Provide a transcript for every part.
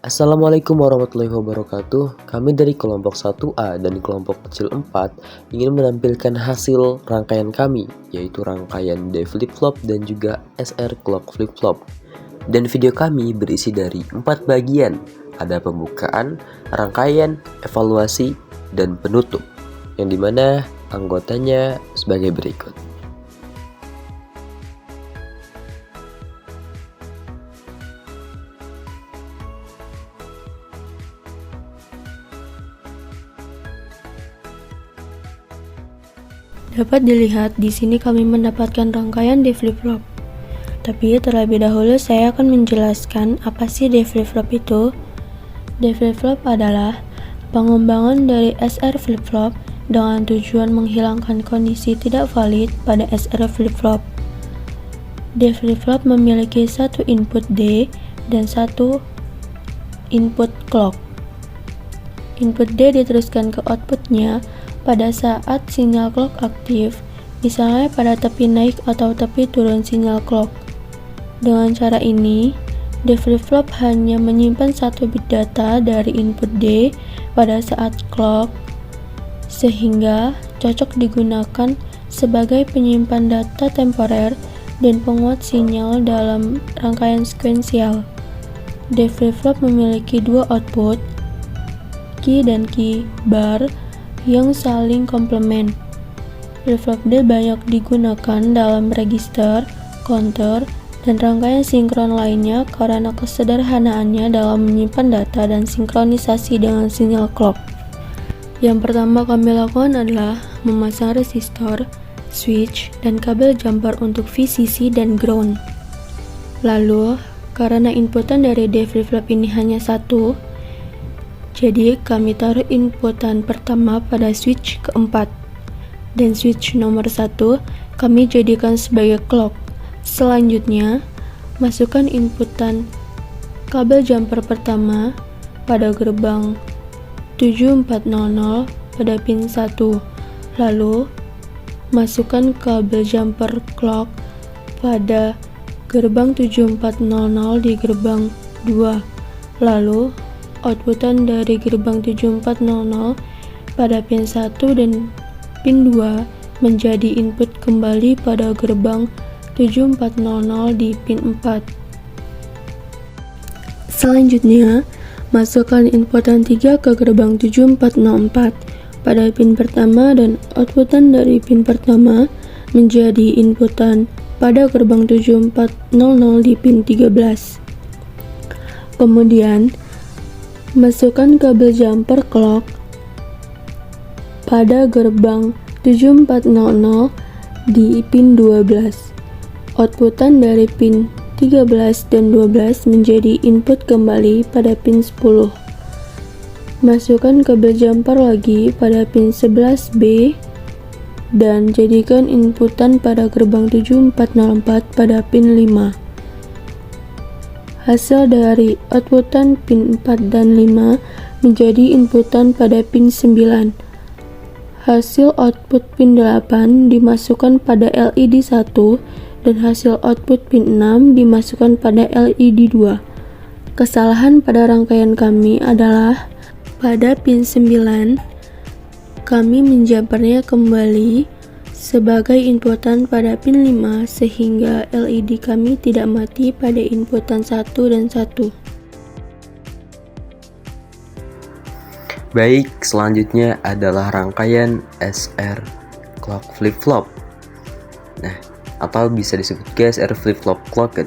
Assalamualaikum warahmatullahi wabarakatuh. Kami dari kelompok 1A dan kelompok kecil 4 ingin menampilkan hasil rangkaian kami, yaitu rangkaian D flip-flop dan juga SR clock flip-flop. Dan video kami berisi dari 4 bagian, ada pembukaan, rangkaian, evaluasi, dan penutup, yang dimana anggotanya sebagai berikut. Dapat dilihat di sini kami mendapatkan rangkaian D flip-flop. Tapi terlebih dahulu saya akan menjelaskan apa sih D flip-flop itu. D flip-flop adalah pengembangan dari SR flip-flop dengan tujuan menghilangkan kondisi tidak valid pada SR flip-flop. D flip-flop memiliki satu input D dan satu input clock. Input D diteruskan ke outputnya pada saat sinyal clock aktif, misalnya pada tepi naik atau tepi turun sinyal clock. Dengan cara ini, D flip-flop hanya menyimpan satu bit data dari input D pada saat clock, sehingga cocok digunakan sebagai penyimpan data temporer dan penguat sinyal dalam rangkaian sekuensial. D flip-flop memiliki dua output, key dan key bar, yang saling komplement. Flip-flop D banyak digunakan dalam register, counter, dan rangkaian sinkron lainnya karena kesederhanaannya dalam menyimpan data dan sinkronisasi dengan sinyal clock. Yang pertama kami lakukan adalah memasang resistor, switch, dan kabel jumper untuk VCC dan ground. Lalu, karena inputan dari D flip-flop ini hanya satu, jadi kami taruh inputan pertama pada switch keempat, dan switch nomor 1 kami jadikan sebagai clock. Selanjutnya, masukkan inputan kabel jumper pertama pada gerbang 7400 pada pin 1. Lalu, masukkan kabel jumper clock pada gerbang 7400 di gerbang 2. Lalu, outputan dari gerbang 7400 pada pin 1 dan pin 2 menjadi input kembali pada gerbang 7400 di pin 4. Selanjutnya, masukkan inputan 3 ke gerbang 7404 pada pin pertama dan outputan dari pin pertama menjadi inputan pada gerbang 7400 di pin 13. Kemudian, masukkan kabel jumper clock pada gerbang 7400 di pin 12. Outputan dari pin 13 dan 12 menjadi input kembali pada pin 10. Masukkan kabel jumper lagi pada pin 11B dan jadikan inputan pada gerbang 7404 pada pin 5. Hasil dari outputan pin 4 dan 5 menjadi inputan pada pin 9. Hasil output pin 8 dimasukkan pada LED 1 dan hasil output pin 6 dimasukkan pada LED 2. Kesalahan pada rangkaian kami adalah pada pin 9 kami menjumpernya kembali sebagai inputan pada pin 5 sehingga LED kami tidak mati pada inputan 1 dan 1. Baik, selanjutnya adalah rangkaian SR clock flip-flop. Nah, atau bisa disebut SR flip-flop clock.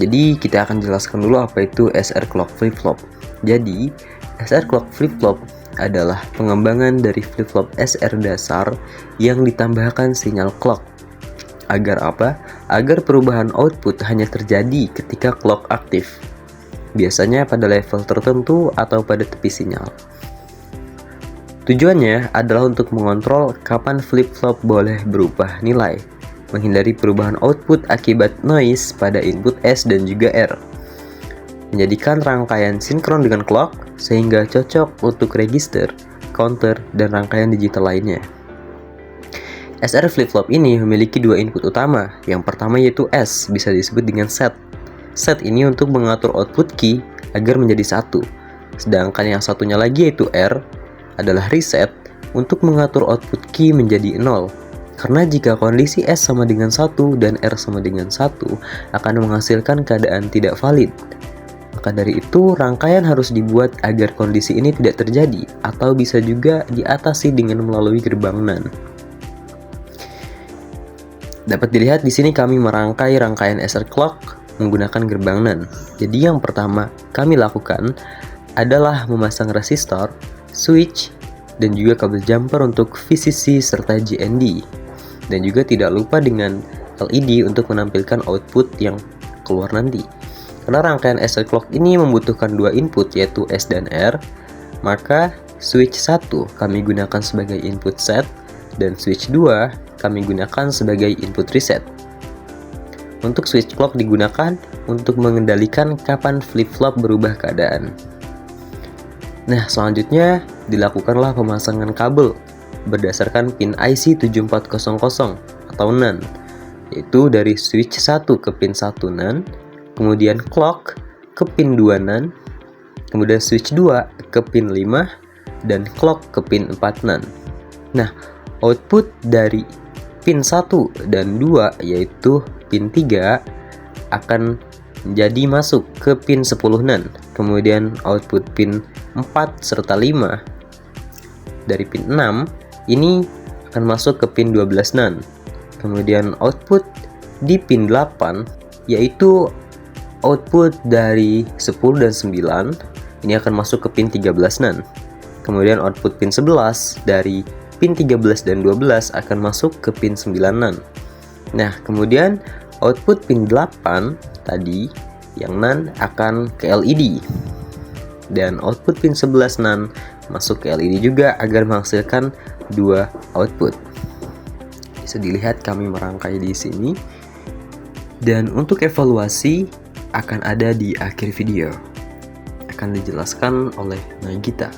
Jadi, kita akan jelaskan dulu apa itu SR clock flip-flop. Jadi, SR clock flip-flop adalah pengembangan dari flip-flop SR dasar yang ditambahkan sinyal clock. Agar apa? Agar perubahan output hanya terjadi ketika clock aktif. Biasanya pada level tertentu atau pada tepi sinyal. Tujuannya adalah untuk mengontrol kapan flip-flop boleh berubah nilai, menghindari perubahan output akibat noise pada input S dan juga R. Menjadikan rangkaian sinkron dengan clock sehingga cocok untuk register, counter, dan rangkaian digital lainnya. SR flip-flop ini memiliki dua input utama. Yang pertama yaitu S, bisa disebut dengan set. set ini untuk mengatur output key agar menjadi 1. Sedangkan yang satunya lagi yaitu R adalah reset untuk mengatur output key menjadi 0. Karena jika kondisi S sama dengan 1 dan R sama dengan 1 akan menghasilkan keadaan tidak valid. Maka dari itu rangkaian harus dibuat agar kondisi ini tidak terjadi atau bisa juga diatasi dengan melalui gerbang NAND. Dapat dilihat di sini kami merangkai rangkaian SR clock menggunakan gerbang NAND. Jadi yang pertama kami lakukan adalah memasang resistor, switch, dan juga kabel jumper untuk VCC serta JND. Dan juga tidak lupa dengan LED untuk menampilkan output yang keluar nanti. Karena rangkaian SR clock ini membutuhkan 2 input yaitu S dan R, maka switch 1 kami gunakan sebagai input set dan switch 2 kami gunakan sebagai input reset. Untuk switch clock digunakan untuk mengendalikan kapan flip-flop berubah keadaan. Nah, selanjutnya dilakukanlah pemasangan kabel berdasarkan pin IC 7400 atau NAND, yaitu dari switch 1 ke pin 1 NAND, kemudian clock ke pin 2 NAND, kemudian switch 2 ke pin 5, dan clock ke pin 4 NAND. Nah, output dari pin 1 dan 2 yaitu pin 3 akan menjadi masuk ke pin 10 NAND, kemudian output pin 4 serta 5 dari pin 6 ini akan masuk ke pin 12 NAND. Kemudian output di pin 8 yaitu output dari 10 dan 9 ini akan masuk ke pin 13 NAND. Kemudian output pin 11 dari pin 13 dan 12 akan masuk ke pin 9 NAND. Nah, kemudian output pin 8 tadi yang NAND akan ke LED. Dan output pin 11 NAND masuk ke LED juga agar menghasilkan 2 output. Bisa dilihat kami merangkai di sini. Dan untuk evaluasi akan ada di akhir video. Akan dijelaskan oleh Nagita.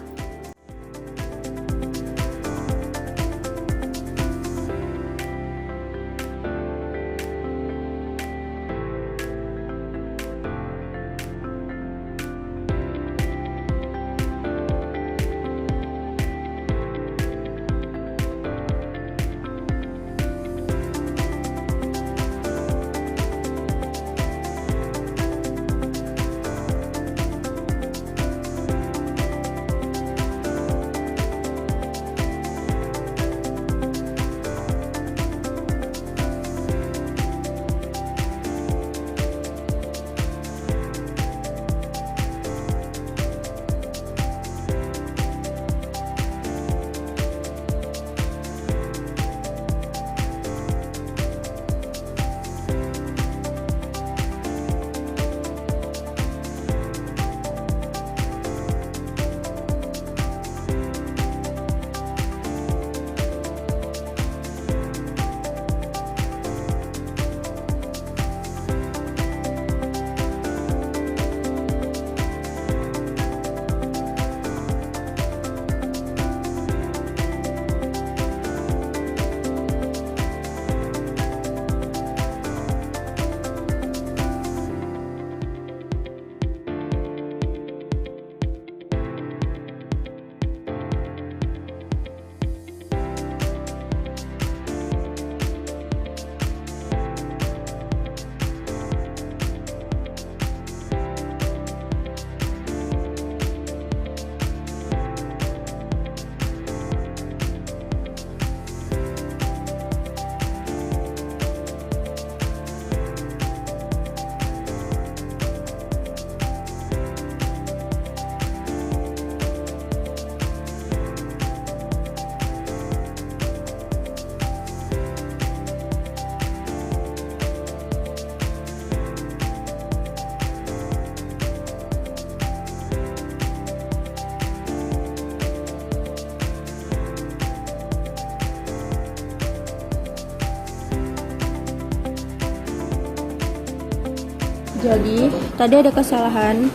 Jadi, tadi ada kesalahan.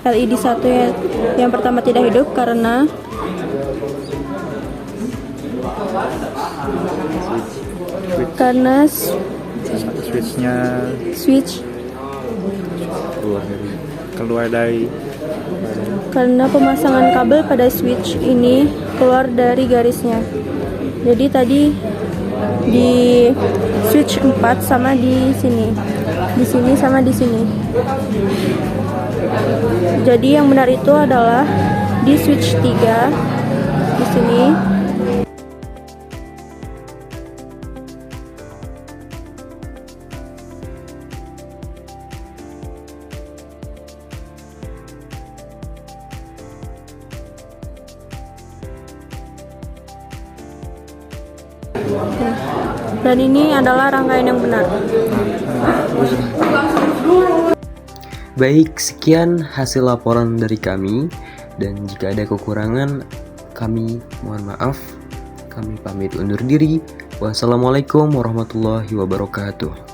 LED 1 yang pertama tidak hidup karena switchnya switch keluar dari Karena pemasangan kabel pada switch ini keluar dari garisnya. Jadi tadi di switch 4 sama di sini sama di sini. Jadi yang benar itu adalah di switch 3 di sini. Dan ini adalah rangkaian yang benar. Baik, sekian hasil laporan dari kami, dan jika ada kekurangan kami mohon maaf. Kami pamit undur diri. Wassalamualaikum warahmatullahi wabarakatuh.